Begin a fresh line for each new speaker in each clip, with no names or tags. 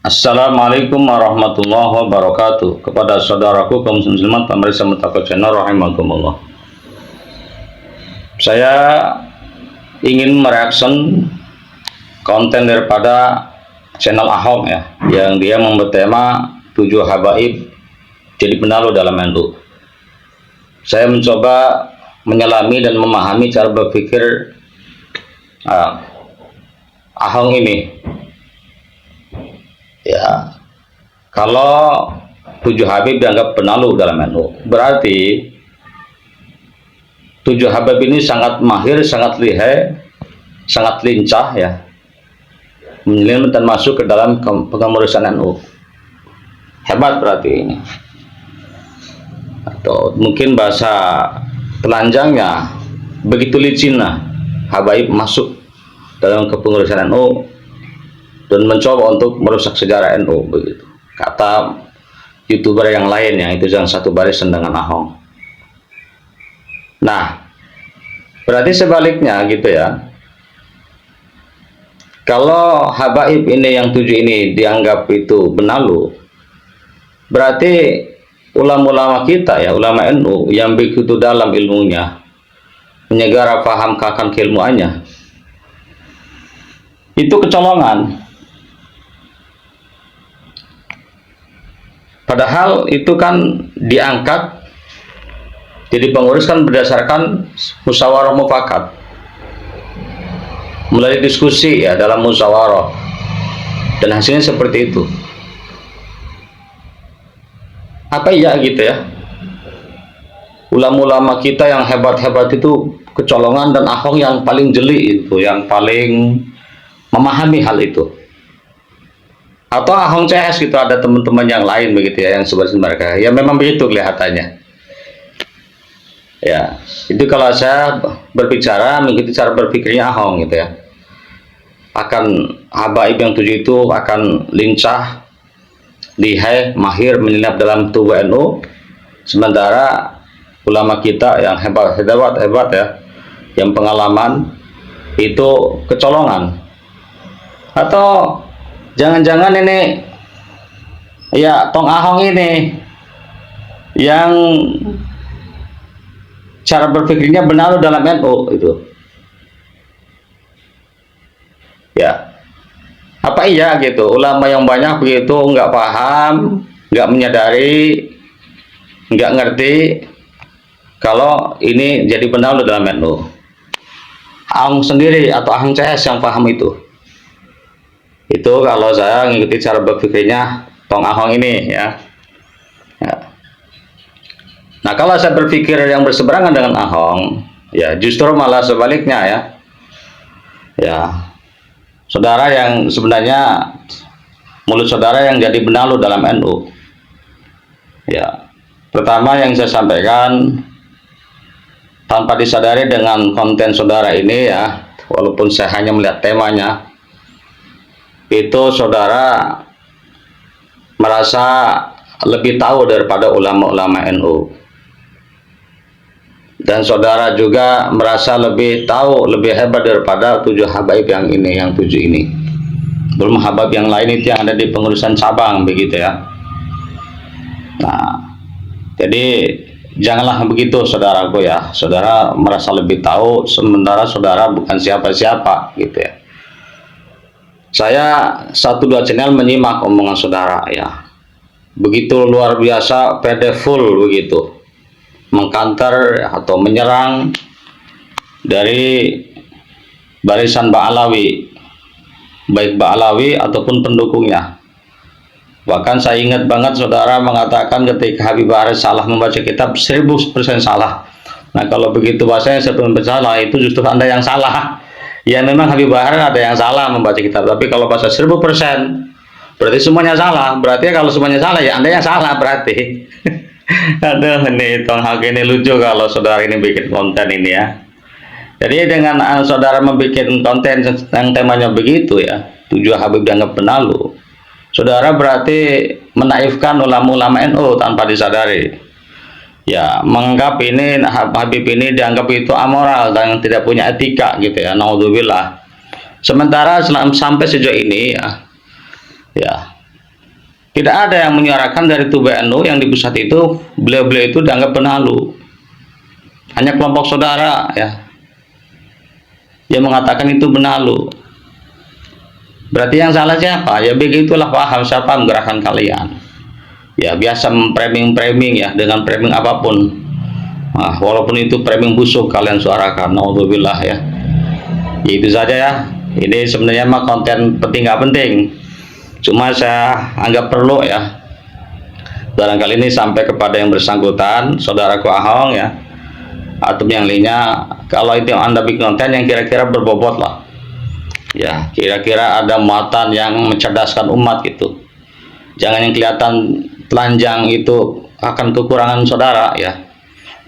Assalamualaikum warahmatullahi wabarakatuh. Kepada saudaraku kaum muslimat pemirsa Muttaqo Channel rahimakumullah. Saya ingin mereaction konten daripada channel Ahok ya, yang dia membuat tema 7 habaib jadi penalu dalam NU. Saya mencoba menyelami dan memahami cara berpikir Ahok ini. Ya, kalau 7 habib dianggap penalu dalam NU, berarti 7 habib ini sangat mahir, sangat lihai, sangat lincah ya, menyelim dan masuk ke dalam pengurusan NU. Hebat berarti ini. Atau mungkin bahasa telanjangnya begitu licin lah habaib masuk dalam kepengurusan NU dan mencoba untuk merusak sejarah NU begitu. Kata YouTuber yang lain yang itu yang satu barisan dengan Ahok. Nah, berarti sebaliknya gitu ya. Kalau habaib ini yang 7 ini dianggap itu benalu, berarti ulama-ulama kita ya, ulama NU yang begitu dalam ilmunya, menyegara paham akan keilmuannya, itu kecolongan. Padahal itu kan diangkat jadi pengurus kan berdasarkan musyawarah mufakat, melalui diskusi ya dalam musyawarah, dan hasilnya seperti itu. Apa iya gitu ya, ulama-ulama kita yang hebat-hebat itu kecolongan, dan Ahok yang paling jeli itu, yang paling memahami hal itu. Atau Ahok CS gitu, ada teman-teman yang lain begitu ya, yang sebenarnya mereka ya memang begitu kelihatannya ya. Itu kalau saya berbicara mengikuti cara berpikirnya Ahok gitu ya, akan habaib yang 7 itu akan lincah, lihai, mahir, menyelinap dalam tubuh NU, sementara ulama kita yang hebat ya, yang pengalaman itu kecolongan. Atau jangan-jangan ini ya Tong Ahok ini yang cara berpikirnya benar dalam NU itu ya. Apa iya gitu, ulama yang banyak begitu nggak paham, nggak menyadari, nggak ngerti kalau ini jadi benar dalam NU. Ahok sendiri atau Ahok CS yang paham itu kalau saya ngikuti cara berpikirnya Tong Ahok ini ya. Nah, kalau saya berpikir yang berseberangan dengan Ahok ya, justru malah sebaliknya ya. Ya, saudara yang sebenarnya mulut saudara yang jadi benalu dalam NU ya. Pertama yang saya sampaikan, tanpa disadari dengan konten saudara ini ya, walaupun saya hanya melihat temanya, itu saudara merasa lebih tahu daripada ulama-ulama NU, dan saudara juga merasa lebih tahu, lebih hebat daripada 7 habaib yang ini, yang 7 ini. Belum habaib yang lain itu yang ada di pengurusan cabang begitu ya. Nah, jadi janganlah begitu saudaraku ya. Saudara merasa lebih tahu sementara saudara bukan siapa-siapa gitu ya. Saya 1-2 channel menyimak omongan saudara ya, begitu luar biasa, pede full begitu, mengkanter atau menyerang dari barisan Ba'alawi, baik Ba'alawi ataupun pendukungnya. Bahkan saya ingat banget saudara mengatakan ketika Habib Bahar salah membaca kitab, 1000% salah. Nah, kalau begitu bahasanya 1000% salah, itu justru Anda yang salah. Ya memang Habib Bahar ada yang salah membaca kitab, tapi kalau bahasa 1000% berarti semuanya salah. Berarti kalau semuanya salah ya Anda yang salah berarti. Aduh, ini Tong Ahok ini lucu kalau saudara ini bikin konten ini ya. Jadi dengan saudara membuat konten yang temanya begitu ya, 7 habib dianggap penalu, saudara berarti menaifkan ulama-ulama NU tanpa disadari. Ya, menganggap ini Habib ini dianggap itu amoral dan tidak punya etika gitu ya, naudzubillah. Sementara sampai sejauh ini ya Tidak ada yang menyuarakan dari tubuh NU yang di pusat itu beliau-beliau itu dianggap benalu. Hanya kelompok saudara ya yang mengatakan itu benalu. Berarti yang salah siapa? Ya begitulah paham siapa menggerakkan kalian. Ya biasa framing ya dengan framing apapun. Nah, walaupun itu framing busuk kalian suarakan. Naudzubillah ya. Ya itu saja ya. Ini sebenarnya mah konten penting nggak penting. Cuma saya anggap perlu ya. Barangkali ini sampai kepada yang bersangkutan, saudaraku Ahong ya, atau yang lainnya. Kalau itu yang Anda bikin konten yang kira-kira berbobot lah. Ya, kira-kira ada muatan yang mencerdaskan umat gitu. Jangan yang kelihatan telanjang itu akan kekurangan saudara ya.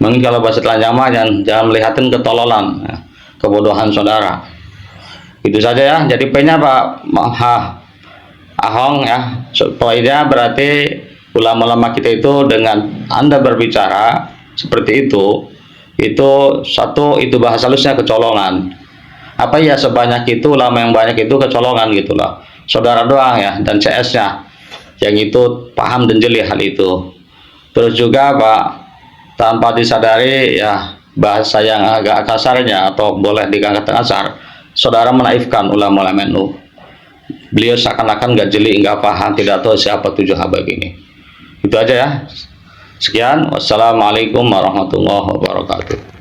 Mungkin kalau bahasa telanjang mah jangan melihatin ketololan, ya, kebodohan saudara. Itu saja ya. Jadi P-nya Pak Ahong ya, poinnya berarti ulama-ulama kita itu dengan Anda berbicara seperti itu satu, itu bahasa halusnya kecolongan. Apa ya sebanyak itu ulama yang banyak itu kecolongan gitulah. Saudara doang ya dan CS-nya yang itu paham dan jeli hal itu. Terus juga Pak, tanpa disadari ya bahasa yang agak kasarnya atau boleh dikatakan kasar, saudara menaifkan ulama-ulama NU. Beliau seakan-akan nggak jeli, nggak paham, tidak tahu siapa 7 Habaib ini. Itu aja ya. Sekian, wassalamualaikum warahmatullahi wabarakatuh.